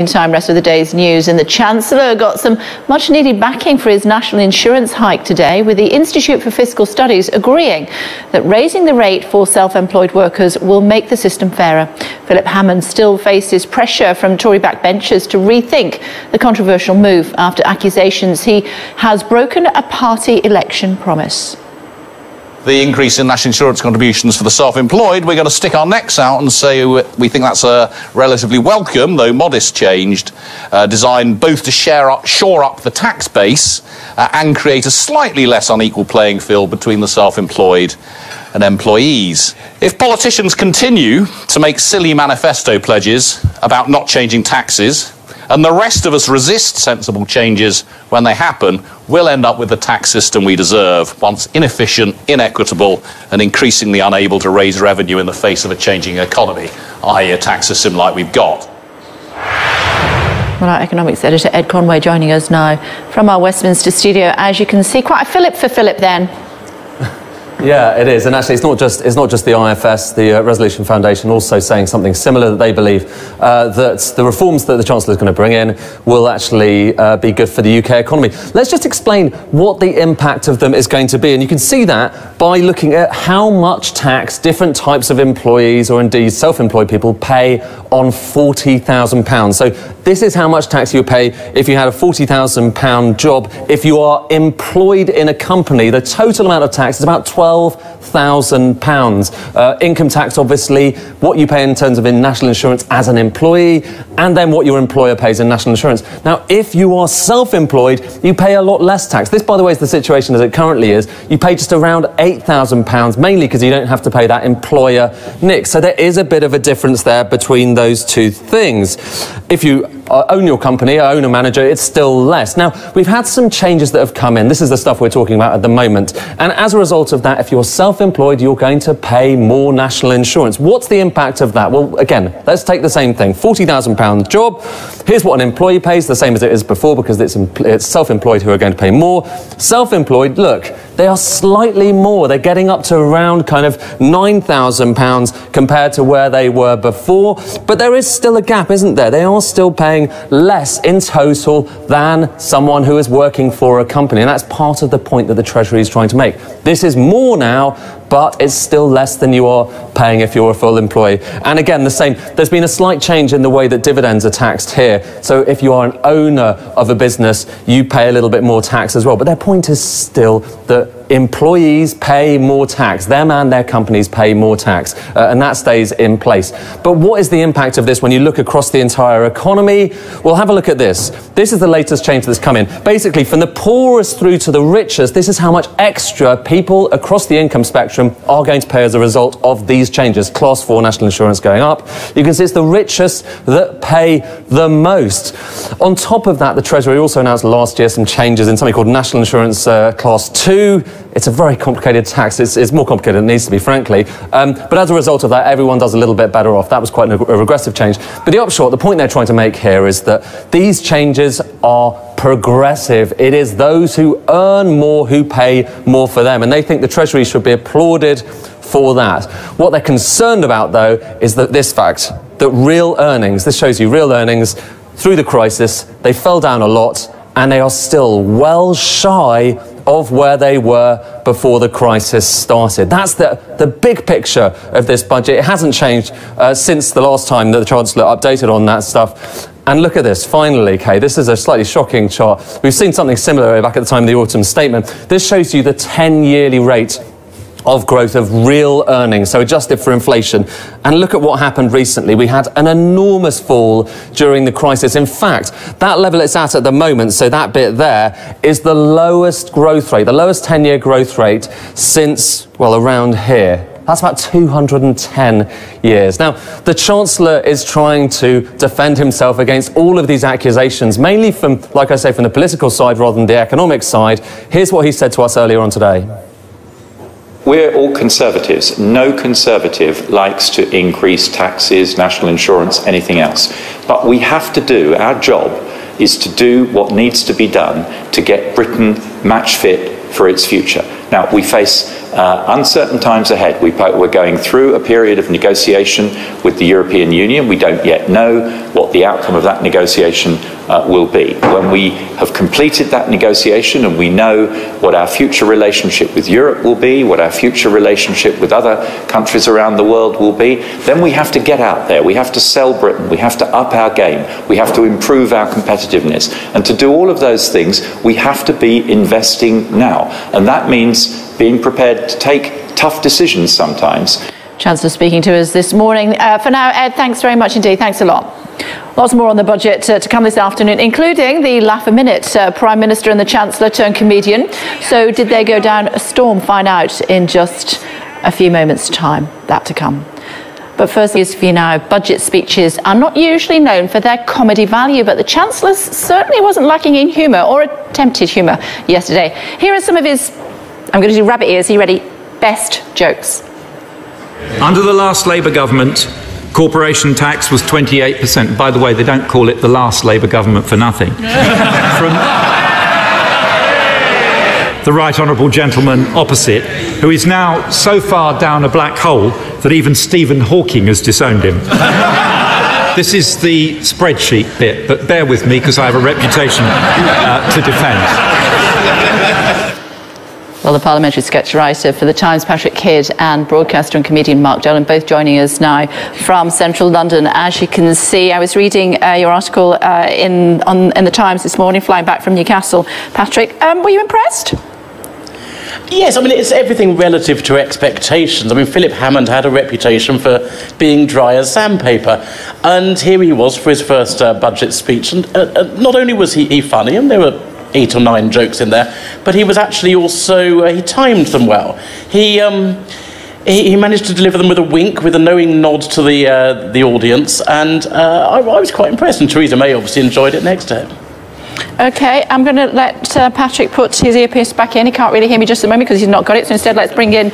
Meantime, rest of the day's news, and the Chancellor got some much-needed backing for his national insurance hike today, with the Institute for Fiscal Studies agreeing that raising the rate for self-employed workers will make the system fairer. Philip Hammond still faces pressure from Tory backbenchers to rethink the controversial move after accusations he has broken a party election promise. The increase in national insurance contributions for the self-employed, we're going to stick our necks out and say we think that's a relatively welcome, though modest, change, designed both to shore up the tax base and create a slightly less unequal playing field between the self-employed and employees. If politicians continue to make silly manifesto pledges about not changing taxes, and the rest of us resist sensible changes when they happen, we'll end up with the tax system we deserve, once inefficient, inequitable, and increasingly unable to raise revenue in the face of a changing economy, i.e. a tax system like we've got. Well, our economics editor Ed Conway joining us now from our Westminster studio. As you can see, quite a fillip for Philip then. Yeah, it is, and actually it's not just the IFS, the Resolution Foundation, also saying something similar, that they believe that the reforms that the Chancellor is going to bring in will actually be good for the UK economy. Let's just explain what the impact of them is going to be, and you can see that by looking at how much tax different types of employees, or indeed self-employed people, pay on £40,000. So this is how much tax you pay if you had a £40,000 job. If you are employed in a company, the total amount of tax is about £12,000. Income tax, obviously, what you pay in terms of national insurance as an employee, and then what your employer pays in national insurance. Now, if you are self-employed, you pay a lot less tax. This, by the way, is the situation as it currently is. You pay just around £8,000, mainly because you don't have to pay that employer NIC. So there is a bit of a difference there between those two things. If you own your company, own a manager, it's still less. Now, we've had some changes that have come in. This is the stuff we're talking about at the moment. And as a result of that, if you're self-employed, you're going to pay more national insurance. What's the impact of that? Well, again, let's take the same thing. £40,000 job. Here's what an employee pays, the same as it is before, because it's self-employed who are going to pay more. Self-employed, look, they are slightly more. They're getting up to around kind of £9,000 compared to where they were before. But there is still a gap, isn't there? They are still paying less in total than someone who is working for a company. And that's part of the point that the Treasury is trying to make. This is more now, but it's still less than you are paying if you're a full employee. And again, the same, there's been a slight change in the way that dividends are taxed here. So if you are an owner of a business, you pay a little bit more tax as well. But their point is still that employees pay more tax. Them and their companies pay more tax. And that stays in place. But what is the impact of this when you look across the entire economy? Well, have a look at this. This is the latest change that's come in. Basically, from the poorest through to the richest, this is how much extra people across the income spectrum are going to pay as a result of these changes. Class 4 national insurance going up. You can see it's the richest that pay the most. On top of that, the Treasury also announced last year some changes in something called national insurance class 2. It's a very complicated tax. It's more complicated than it needs to be, frankly. But as a result of that, everyone does a little bit better off. That was quite a regressive change. But the upshot, the point they're trying to make here is that these changes are progressive. It is those who earn more who pay more for them. And they think the Treasury should be applauded for that. What they're concerned about, though, is that this fact, that real earnings, this shows you real earnings through the crisis, they fell down a lot, and they are still well shy of where they were before the crisis started. That's the big picture of this budget. It hasn't changed since the last time that the Chancellor updated on that stuff. And look at this, finally, Kay, this is a slightly shocking chart. We've seen something similar back at the time of the autumn statement. This shows you the 10-yearly rate of growth of real earnings, so adjusted for inflation. And look at what happened recently. We had an enormous fall during the crisis. In fact, that level it's at the moment, so that bit there, is the lowest growth rate, the lowest 10-year growth rate since, well, around here. That's about 210 years. Now, the Chancellor is trying to defend himself against all of these accusations, mainly from, like I say, from the political side rather than the economic side. Here's what he said to us earlier on today. We're all Conservatives. No Conservative likes to increase taxes, national insurance, anything else. But we have to do, our job is to do what needs to be done to get Britain match fit for its future. Now, we face uncertain times ahead. We're going through a period of negotiation with the European Union. We don't yet know what the outcome of that negotiation will be. When we have completed that negotiation and we know what our future relationship with Europe will be, what our future relationship with other countries around the world will be, then we have to get out there. We have to sell Britain. We have to up our game. We have to improve our competitiveness. And to do all of those things, we have to be investing now. And that means being prepared to take tough decisions sometimes. Chancellor speaking to us this morning. For now, Ed, thanks very much indeed. Thanks a lot. Lots more on the budget to come this afternoon, including the laugh a minute. Prime Minister and the Chancellor turned comedian. So did they go down a storm? Find out in just a few moments' time. That to come. But first, for you now, budget speeches are not usually known for their comedy value, but the Chancellor certainly wasn't lacking in humour, or attempted humour, yesterday. Here are some of his, I'm going to do rabbit ears, are you ready? Best jokes. Under the last Labour government, corporation tax was 28%. By the way, they don't call it the last Labour government for nothing. From the right honourable gentleman opposite, who is now so far down a black hole that even Stephen Hawking has disowned him. This is the spreadsheet bit, but bear with me because I have a reputation to defend. Well, the parliamentary sketch writer for The Times, Patrick Kidd, and broadcaster and comedian Mark Dolan, both joining us now from central London. As you can see, I was reading your article in The Times this morning, flying back from Newcastle. Patrick, were you impressed? Yes, I mean, it's everything relative to expectations. I mean, Philip Hammond had a reputation for being dry as sandpaper, and here he was for his first budget speech, and not only was he funny, and there were 8 or 9 jokes in there, but he was actually also, he timed them well. He managed to deliver them with a wink, with a knowing nod to the audience, and I was quite impressed, and Theresa May obviously enjoyed it next to him. OK, I'm going to let Patrick put his earpiece back in. He can't really hear me just at the moment because he's not got it, so instead let's bring in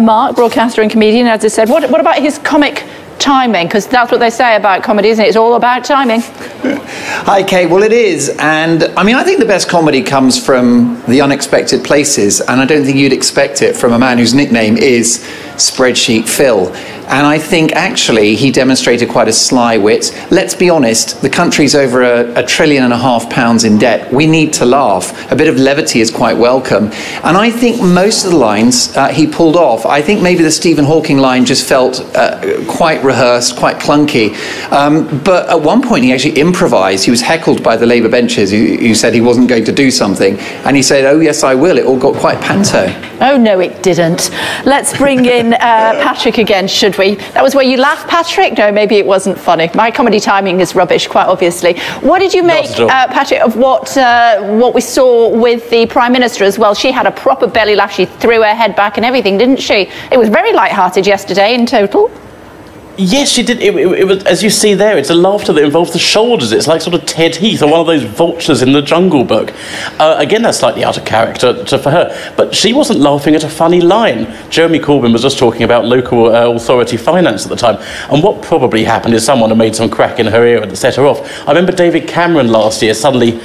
Mark, broadcaster and comedian. As I said, what about his comic timing? Because that's what they say about comedy, isn't it? It's all about timing. Hi, Kate. Well, it is. And I mean, I think the best comedy comes from the unexpected places. And I don't think you'd expect it from a man whose nickname is Spreadsheet Phil. And I think actually he demonstrated quite a sly wit. Let's be honest, the country's over £1.5 trillion in debt. We need to laugh. A bit of levity is quite welcome. And I think most of the lines he pulled off. I think maybe the Stephen Hawking line just felt quite rehearsed, quite clunky. But at one point he actually improvised. He was heckled by the Labour benches who said he wasn't going to do something. And he said, oh yes, I will. It all got quite panto. Oh no, it didn't. Let's bring in Patrick again, should we? That was where you laughed, Patrick? No, maybe it wasn't funny. My comedy timing is rubbish, quite obviously. What did you make, Patrick, of what we saw with the Prime Minister as well? She had a proper belly laugh. She threw her head back and everything, didn't she? It was very light-hearted yesterday in total. Yes, she did. It was, as you see there, it's a laughter that involves the shoulders. It's like sort of Ted Heath or one of those vultures in the Jungle Book. Again, that's slightly out of character for her. But she wasn't laughing at a funny line. Jeremy Corbyn was just talking about local authority finance at the time. And what probably happened is someone had made some crack in her ear and set her off. I remember David Cameron last year suddenly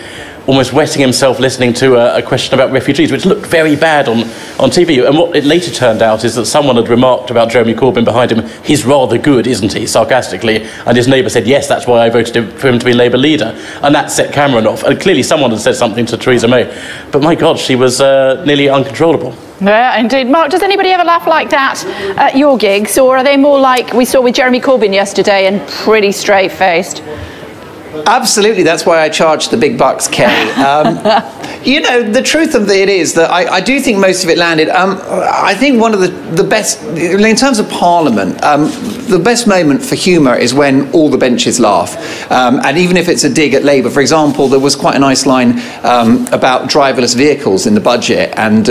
almost wetting himself listening to a question about refugees, which looked very bad on TV. And what it later turned out is that someone had remarked about Jeremy Corbyn behind him, he's rather good, isn't he, sarcastically. And his neighbour said, yes, that's why I voted for him to be Labour leader. And that set Cameron off. And clearly someone had said something to Theresa May. But my God, she was nearly uncontrollable. Yeah, indeed. Mark, does anybody ever laugh like that at your gigs? Or are they more like we saw with Jeremy Corbyn yesterday and pretty straight-faced? Absolutely, that's why I charge the big bucks, Kay. You know, the truth of it is that I do think most of it landed. I think one of the best, in terms of Parliament, the best moment for humour is when all the benches laugh. And even if it's a dig at Labour, for example, there was quite a nice line about driverless vehicles in the budget, and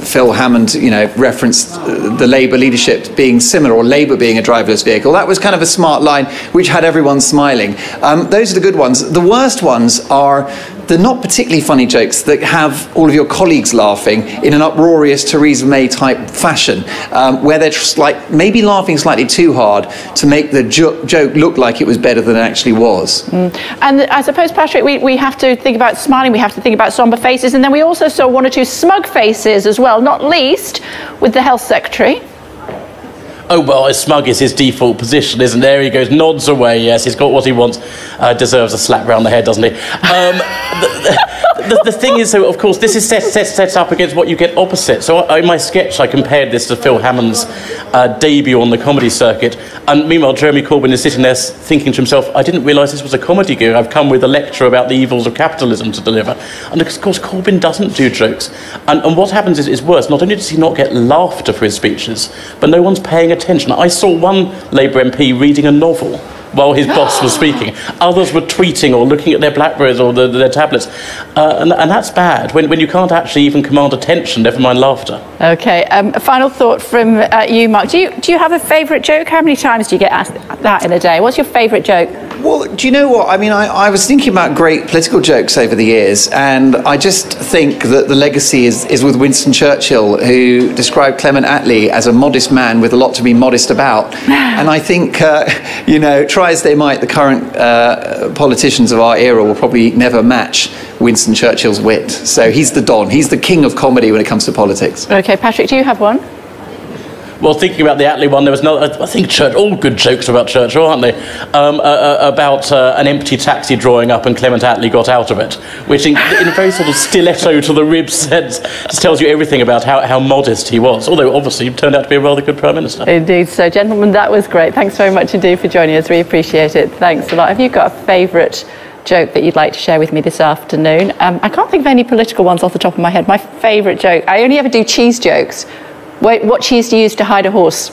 Phil Hammond, you know, referenced the Labour leadership being similar, or Labour being a driverless vehicle. That was kind of a smart line, which had everyone smiling. Those are the good ones. The worst ones are the not particularly funny jokes that have all of your colleagues laughing in an uproarious Theresa May type fashion, where they're just like maybe laughing slightly too hard to make the joke look like it was better than it actually was. And I suppose, Patrick, we have to think about smiling, we have to think about somber faces, and then we also saw one or two smug faces as well, not least with the Health Secretary. Oh, well, as smug is his default position, isn't there? He goes, nods away, yes, he's got what he wants. Deserves a slap round the head, doesn't he? The thing is, so, of course, this is set up against what you get opposite. So in my sketch, I compared this to Phil Hammond's debut on the comedy circuit. And meanwhile, Jeremy Corbyn is sitting there thinking to himself, I didn't realise this was a comedy gig. I've come with a lecture about the evils of capitalism to deliver. And, of course, Corbyn doesn't do jokes. And what happens is worse. Not only does he not get laughter for his speeches, but no one's paying attention. I saw one Labour MP reading a novel while his boss was speaking. Others were tweeting or looking at their Blackberries or their tablets. And that's bad, when you can't actually even command attention, never mind laughter. OK, a final thought from you, Mark. Do you have a favourite joke? How many times do you get asked that in a day? What's your favourite joke? Well, do you know what? I mean, I was thinking about great political jokes over the years, and I just think that the legacy is with Winston Churchill, who described Clement Attlee as a modest man with a lot to be modest about. And I think, you know, try as they might, the current politicians of our era will probably never match Winston Churchill's wit. So he's the Don. He's the king of comedy when it comes to politics. OK, Patrick, do you have one? Well, thinking about the Attlee one, there was another, I think all good jokes about Churchill, aren't they? About an empty taxi drawing up and Clement Attlee got out of it, which in a very sort of stiletto to the ribs sense just tells you everything about how modest he was, although obviously he turned out to be a rather good Prime Minister. Indeed. So, gentlemen, that was great. Thanks very much indeed for joining us. We appreciate it. Thanks a lot. Have you got a favourite joke that you'd like to share with me this afternoon? I can't think of any political ones off the top of my head. My favourite joke, I only ever do cheese jokes. What cheese do you use to hide a horse?